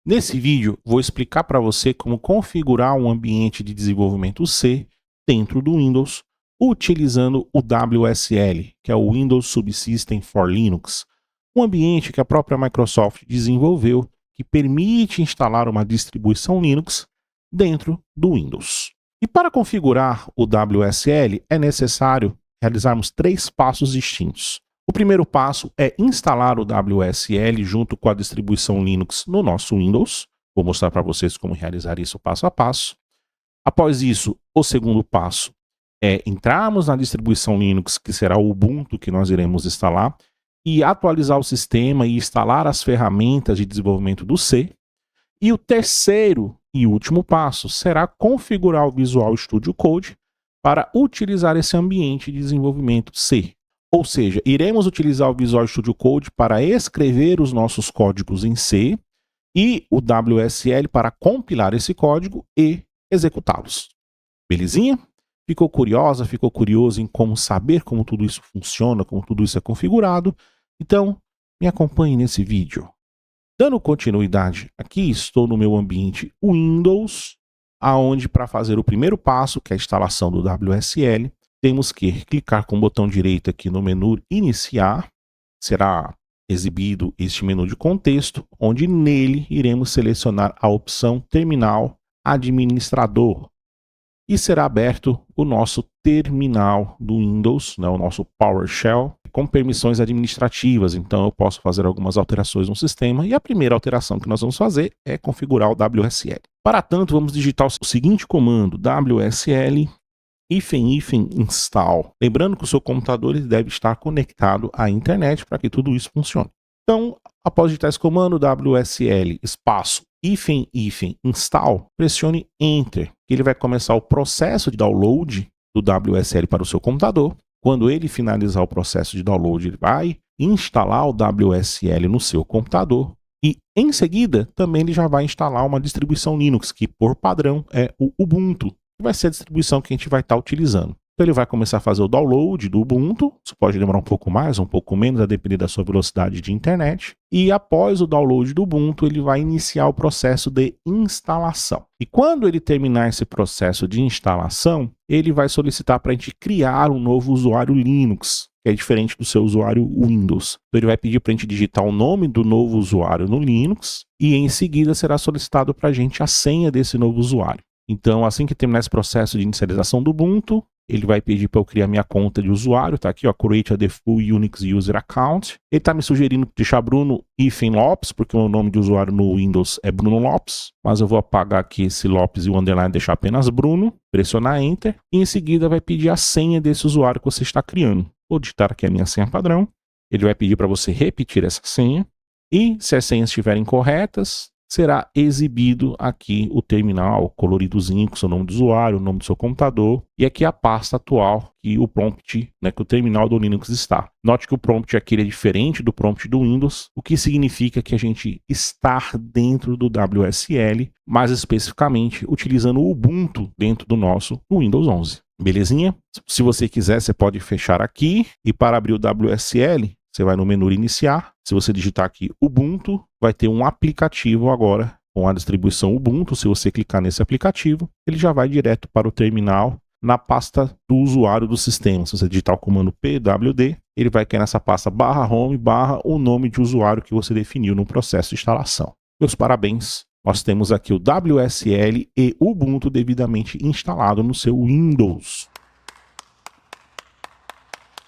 Nesse vídeo, vou explicar para você como configurar um ambiente de desenvolvimento C dentro do Windows, utilizando o WSL, que é o Windows Subsystem for Linux, um ambiente que a própria Microsoft desenvolveu que permite instalar uma distribuição Linux dentro do Windows. E para configurar o WSL é necessário realizarmos 3 passos distintos. O primeiro passo é instalar o WSL junto com a distribuição Linux no nosso Windows. Vou mostrar para vocês como realizar isso passo a passo. Após isso, o segundo passo é entrarmos na distribuição Linux, que será o Ubuntu que nós iremos instalar, e atualizar o sistema e instalar as ferramentas de desenvolvimento do C. E o terceiro e último passo será configurar o Visual Studio Code para utilizar esse ambiente de desenvolvimento C. Ou seja, iremos utilizar o Visual Studio Code para escrever os nossos códigos em C e o WSL para compilar esse código e executá-los. Belezinha? Ficou curiosa, ficou curioso em como saber como tudo isso funciona, como tudo isso é configurado? Então, me acompanhe nesse vídeo. Dando continuidade, aqui estou no meu ambiente Windows, aonde para fazer o primeiro passo, que é a instalação do WSL, temos que clicar com o botão direito aqui no menu Iniciar. Será exibido este menu de contexto, onde nele iremos selecionar a opção Terminal Administrador. E será aberto o nosso terminal do Windows, o nosso PowerShell, com permissões administrativas. Então eu posso fazer algumas alterações no sistema. E a primeira alteração que nós vamos fazer é configurar o WSL. Para tanto, vamos digitar o seguinte comando: WSL install. Lembrando que o seu computador deve estar conectado à internet para que tudo isso funcione. Então, após digitar esse comando, WSL espaço install, pressione Enter, que ele vai começar o processo de download do WSL para o seu computador. Quando ele finalizar o processo de download, ele vai instalar o WSL no seu computador e, em seguida, também ele já vai instalar uma distribuição Linux, que por padrão é o Ubuntu, que vai ser a distribuição que a gente vai estar utilizando. Então ele vai começar a fazer o download do Ubuntu. Isso pode demorar um pouco mais, um pouco menos, a depender da sua velocidade de internet. E após o download do Ubuntu, ele vai iniciar o processo de instalação. E quando ele terminar esse processo de instalação, ele vai solicitar para a gente criar um novo usuário Linux, que é diferente do seu usuário Windows. Então ele vai pedir para a gente digitar o nome do novo usuário no Linux e em seguida será solicitado para a gente a senha desse novo usuário. Então, assim que terminar esse processo de inicialização do Ubuntu, ele vai pedir para eu criar minha conta de usuário, tá aqui, ó, Create a Default Unix User Account. Ele está me sugerindo deixar Bruno Lopes, porque o nome de usuário no Windows é Bruno Lopes, mas eu vou apagar aqui esse Lopes e o underline e deixar apenas Bruno, pressionar Enter, e em seguida vai pedir a senha desse usuário que você está criando. Vou digitar aqui a minha senha padrão, ele vai pedir para você repetir essa senha, e se as senhas estiverem corretas, será exibido aqui o terminal coloridozinho com o seu nome do usuário, o nome do seu computador e aqui a pasta atual e o prompt, que o terminal do Linux está. Note que o prompt aqui é diferente do prompt do Windows, o que significa que a gente está dentro do WSL, mais especificamente utilizando o Ubuntu dentro do nosso Windows 11. Belezinha? Se você quiser, você pode fechar aqui e para abrir o WSL, você vai no menu Iniciar. Se você digitar aqui Ubuntu, vai ter um aplicativo agora com a distribuição Ubuntu. Se você clicar nesse aplicativo, ele já vai direto para o terminal na pasta do usuário do sistema. Se você digitar o comando pwd, ele vai cair nessa pasta /home/ o nome de usuário que você definiu no processo de instalação. Meus parabéns! Nós temos aqui o WSL e Ubuntu devidamente instalado no seu Windows.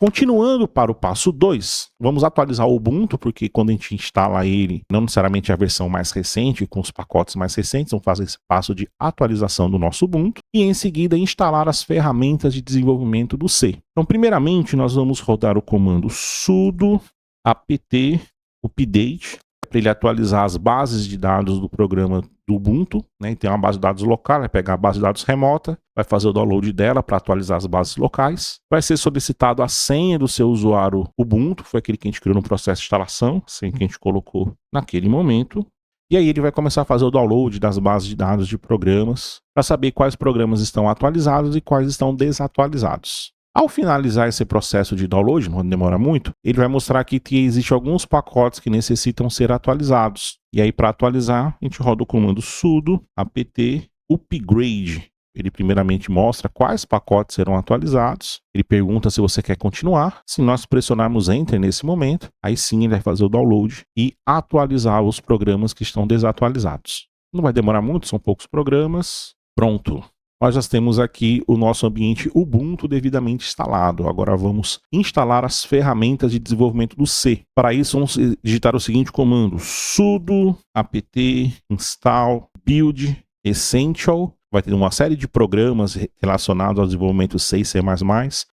Continuando para o passo 2, vamos atualizar o Ubuntu, porque quando a gente instala ele, não necessariamente a versão mais recente, com os pacotes mais recentes, vamos fazer esse passo de atualização do nosso Ubuntu, e em seguida instalar as ferramentas de desenvolvimento do C. Então, primeiramente, nós vamos rodar o comando sudo apt update, para ele atualizar as bases de dados do programa do Ubuntu, Tem uma base de dados local, vai pegar a base de dados remota, vai fazer o download dela para atualizar as bases locais. Vai ser solicitado a senha do seu usuário Ubuntu, foi aquele que a gente criou no processo de instalação, a senha que a gente colocou naquele momento. E aí ele vai começar a fazer o download das bases de dados de programas, para saber quais programas estão atualizados e quais estão desatualizados. Ao finalizar esse processo de download, não demora muito, ele vai mostrar aqui que existem alguns pacotes que necessitam ser atualizados. E aí, para atualizar, a gente roda o comando sudo apt upgrade. Ele primeiramente mostra quais pacotes serão atualizados. Ele pergunta se você quer continuar. Se nós pressionarmos Enter nesse momento, aí sim ele vai fazer o download e atualizar os programas que estão desatualizados. Não vai demorar muito, são poucos programas. Pronto. Nós já temos aqui o nosso ambiente Ubuntu devidamente instalado. Agora vamos instalar as ferramentas de desenvolvimento do C. Para isso, vamos digitar o seguinte comando: sudo apt install build essential. Vai ter uma série de programas relacionados ao desenvolvimento C e C++,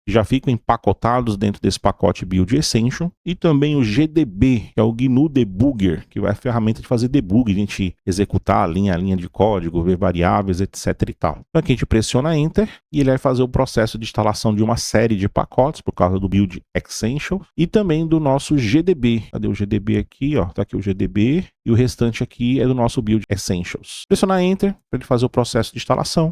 que já ficam empacotados dentro desse pacote Build Essential. E também o GDB, que é o GNU Debugger, que é a ferramenta de fazer debug, a gente executar linha a linha de código, ver variáveis, etc e tal. Então aqui a gente pressiona Enter e ele vai fazer o processo de instalação de uma série de pacotes, por causa do Build Essential, e também do nosso GDB. Cadê o GDB aqui? Ó, tá aqui o GDB. E o restante aqui é do nosso Build Essentials. Pressionar Enter para ele fazer o processo de instalação.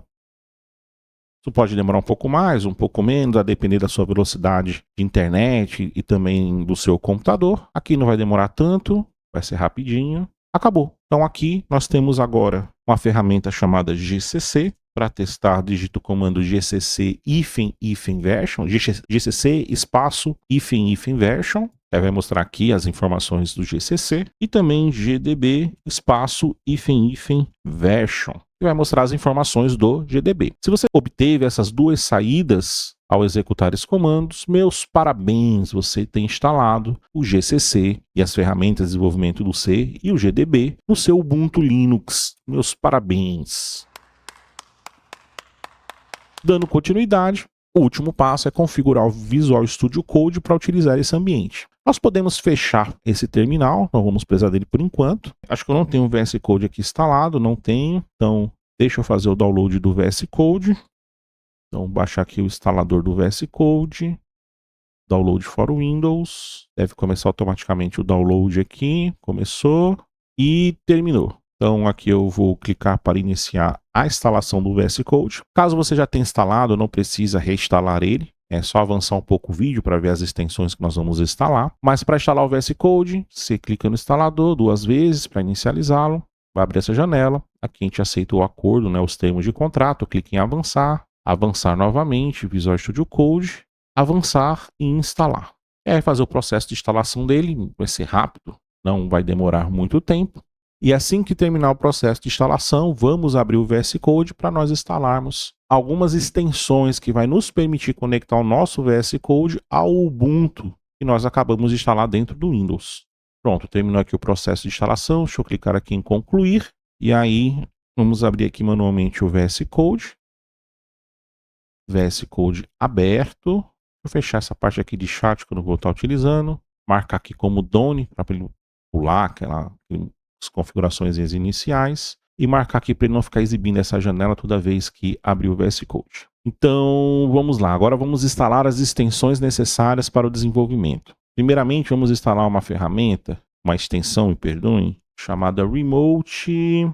Isso pode demorar um pouco mais, um pouco menos, a depender da sua velocidade de internet e também do seu computador. Aqui não vai demorar tanto, vai ser rapidinho. Acabou. Então aqui nós temos agora uma ferramenta chamada GCC. Para testar, digito o comando gcc version, gcc espaço version. Aí vai mostrar aqui as informações do GCC e também gdb espaço version. E vai mostrar as informações do GDB. Se você obteve essas duas saídas ao executar esses comandos, meus parabéns, você tem instalado o GCC e as ferramentas de desenvolvimento do C e o GDB no seu Ubuntu Linux. Meus parabéns. Dando continuidade, o último passo é configurar o Visual Studio Code para utilizar esse ambiente. Nós podemos fechar esse terminal, não vamos precisar dele por enquanto. Acho que eu não tenho o VS Code aqui instalado, não tenho. Então, deixa eu fazer o download do VS Code. Então, baixar aqui o instalador do VS Code. Download for Windows. Deve começar automaticamente o download aqui. Começou e terminou. Então aqui eu vou clicar para iniciar a instalação do VS Code. Caso você já tenha instalado, não precisa reinstalar ele. É só avançar um pouco o vídeo para ver as extensões que nós vamos instalar. Mas para instalar o VS Code, você clica no instalador 2 vezes para inicializá-lo. Vai abrir essa janela. Aqui a gente aceita o acordo, né, os termos de contrato. Clique em avançar. Avançar novamente, Visual Studio Code. Avançar e instalar. E aí fazer o processo de instalação dele. Vai ser rápido, não vai demorar muito tempo. E assim que terminar o processo de instalação, vamos abrir o VS Code para nós instalarmos algumas extensões que vai nos permitir conectar o nosso VS Code ao Ubuntu que nós acabamos de instalar dentro do Windows. Pronto, terminou aqui o processo de instalação. Deixa eu clicar aqui em concluir. E aí, vamos abrir aqui manualmente o VS Code. VS Code aberto. Deixa eu fechar essa parte aqui de chat que eu não vou estar utilizando. Marcar aqui como Done para ele pular aquelas configurações iniciais e marcar aqui para ele não ficar exibindo essa janela toda vez que abrir o VS Code. Então vamos lá, agora vamos instalar as extensões necessárias para o desenvolvimento. Primeiramente vamos instalar uma ferramenta, uma extensão, me perdoem, chamada Remote,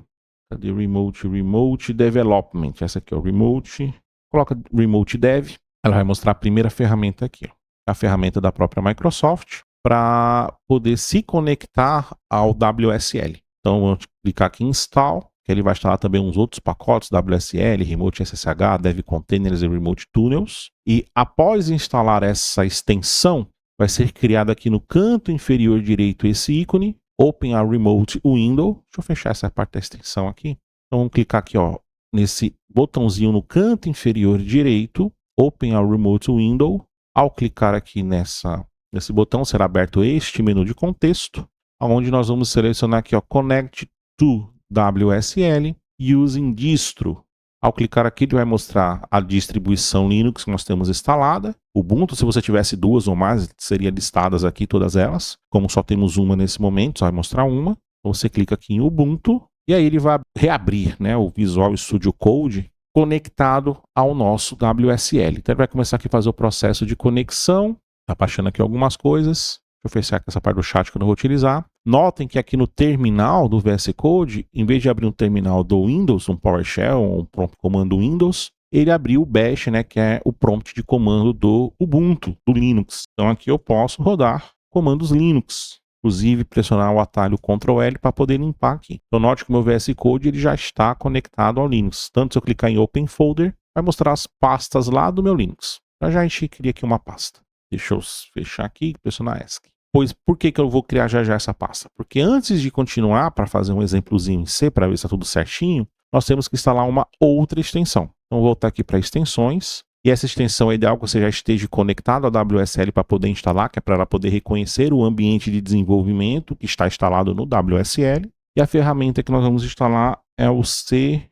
cadê Remote Development, essa aqui é o Remote, coloca Remote Dev, ela vai mostrar a primeira ferramenta aqui, ó, a ferramenta da própria Microsoft, para poder se conectar ao WSL. Então, vou clicar aqui em Install, que ele vai instalar também uns outros pacotes, WSL, Remote SSH, Dev Containers e Remote Tunnels. E após instalar essa extensão, vai ser criado aqui no canto inferior direito esse ícone, Open a Remote Window. Deixa eu fechar essa parte da extensão aqui. Então, vamos clicar aqui, ó, nesse botãozinho no canto inferior direito, Open a Remote Window. Ao clicar aqui nesse botão será aberto este menu de contexto, onde nós vamos selecionar aqui, ó, Connect to WSL using distro. Ao clicar aqui, ele vai mostrar a distribuição Linux que nós temos instalada. Ubuntu, se você tivesse 2 ou mais, seriam listadas aqui todas elas. Como só temos uma nesse momento, só vai mostrar uma. Então você clica aqui em Ubuntu e aí ele vai reabrir, né, o Visual Studio Code conectado ao nosso WSL. Então ele vai começar aqui a fazer o processo de conexão. Está baixando aqui algumas coisas. Deixa eu fechar essa parte do chat que eu não vou utilizar. Notem que aqui no terminal do VS Code, em vez de abrir um terminal do Windows, um PowerShell, um próprio comando Windows, ele abriu o bash, né, que é o prompt de comando do Ubuntu, do Linux. Então aqui eu posso rodar comandos Linux, inclusive pressionar o atalho Ctrl L para poder limpar aqui. Então note que o meu VS Code ele já está conectado ao Linux. Tanto se eu clicar em Open Folder, vai mostrar as pastas lá do meu Linux. Já a gente cria aqui uma pasta. Deixa eu fechar aqui e pressionar ESC. Pois por que eu vou criar já essa pasta? Porque antes de continuar para fazer um exemplozinho em C para ver se está tudo certinho, nós temos que instalar uma outra extensão. Então vou voltar aqui para extensões. E essa extensão é ideal que você já esteja conectado ao WSL para poder instalar, que é para ela poder reconhecer o ambiente de desenvolvimento que está instalado no WSL. E a ferramenta que nós vamos instalar é o C/C++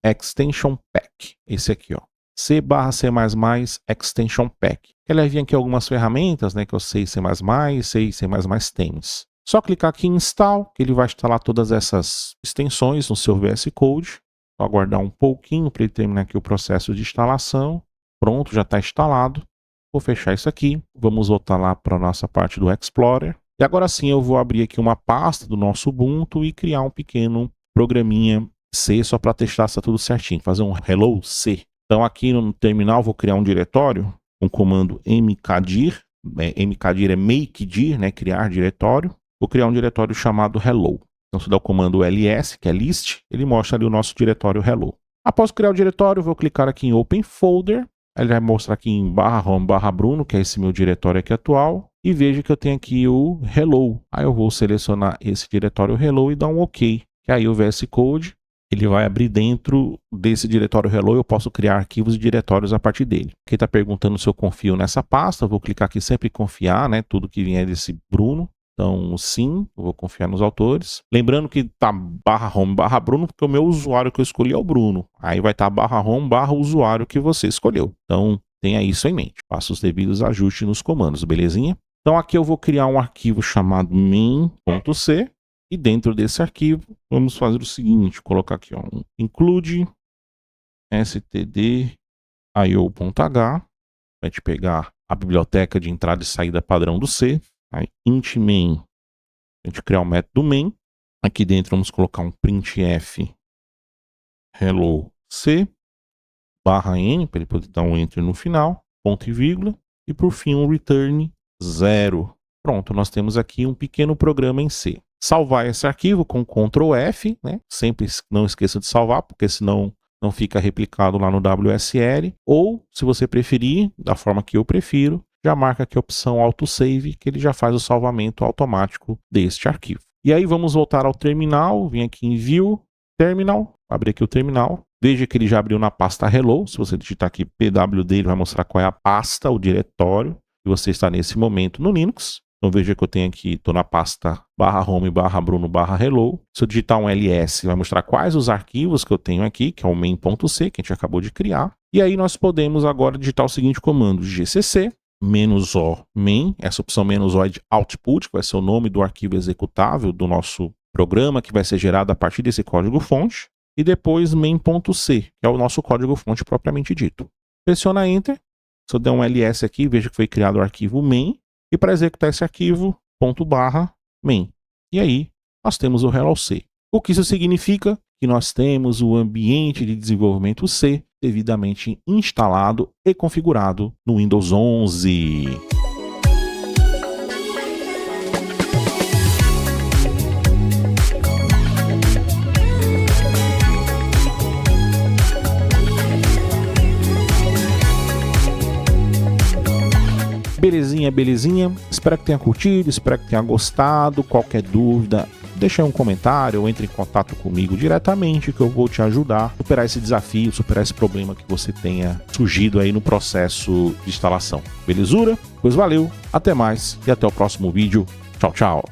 Extension Pack. Esse aqui, ó. C/C++ Extension Pack. Ele vai vir aqui algumas ferramentas, né, que eu sei C++, sei C++ Themes. Só clicar aqui em Install, que ele vai instalar todas essas extensões no seu VS Code. Vou aguardar um pouquinho para ele terminar aqui o processo de instalação. Pronto, já está instalado. Vou fechar isso aqui. Vamos voltar lá para a nossa parte do Explorer. E agora sim eu vou abrir aqui uma pasta do nosso Ubuntu e criar um pequeno programinha C só para testar se está tudo certinho. Fazer um Hello C. Então aqui no terminal vou criar um diretório com o comando mkdir. Mkdir é makedir, né? Criar diretório. Vou criar um diretório chamado Hello. Então se der o comando ls, que é list, ele mostra ali o nosso diretório Hello. Após criar o diretório, vou clicar aqui em Open Folder. Ele vai mostrar aqui em /home/bruno, que é esse meu diretório aqui atual. E veja que eu tenho aqui o Hello. Aí eu vou selecionar esse diretório Hello e dar um OK. Que aí o VS Code ele vai abrir dentro desse diretório Hello e eu posso criar arquivos e diretórios a partir dele. Quem está perguntando se eu confio nessa pasta, eu vou clicar aqui sempre em confiar, né? Tudo que vier desse Bruno. Então, sim, eu vou confiar nos autores. Lembrando que tá /home/Bruno, porque o meu usuário que eu escolhi é o Bruno. Aí vai estar /home/usuário que você escolheu. Então, tenha isso em mente. Faça os devidos ajustes nos comandos, belezinha? Então, aqui eu vou criar um arquivo chamado main.c. E dentro desse arquivo, vamos fazer o seguinte. Colocar aqui, ó, um include std io.h. Vai te pegar a biblioteca de entrada e saída padrão do C. Aí, int main, a gente criar o método main. Aqui dentro vamos colocar um printf hello c /n, para ele poder dar um enter no final, ponto e vírgula, e por fim um return 0. Pronto, nós temos aqui um pequeno programa em C. Salvar esse arquivo com Ctrl F, né? Sempre não esqueça de salvar, porque senão não fica replicado lá no WSL. Ou, se você preferir, da forma que eu prefiro, já marca aqui a opção autosave, que ele já faz o salvamento automático deste arquivo. E aí vamos voltar ao terminal, vim aqui em View, Terminal, abrir aqui o terminal. Veja que ele já abriu na pasta Hello. Se você digitar aqui pwd, ele vai mostrar qual é a pasta, o diretório que você está nesse momento no Linux. Então veja que eu tenho aqui, estou na pasta /home/bruno/hello. Se eu digitar um ls, vai mostrar quais os arquivos que eu tenho aqui, que é o main.c, que a gente acabou de criar. E aí nós podemos agora digitar o seguinte comando, gcc -o main, essa opção -o é de output, que vai ser o nome do arquivo executável do nosso programa, que vai ser gerado a partir desse código-fonte. E depois main.c, que é o nosso código-fonte propriamente dito. Pressiona Enter. Se eu der um ls aqui, veja que foi criado o arquivo main. E para executar esse arquivo, /main. E aí, nós temos o Hello C. O que isso significa? Que nós temos o ambiente de desenvolvimento C devidamente instalado e configurado no Windows 11. Belezinha, belezinha. Espero que tenha curtido, espero que tenha gostado. Qualquer dúvida, deixa aí um comentário ou entre em contato comigo diretamente que eu vou te ajudar a superar esse desafio, superar esse problema que você tenha surgido aí no processo de instalação. Belezura? Pois valeu, até mais e até o próximo vídeo. Tchau, tchau.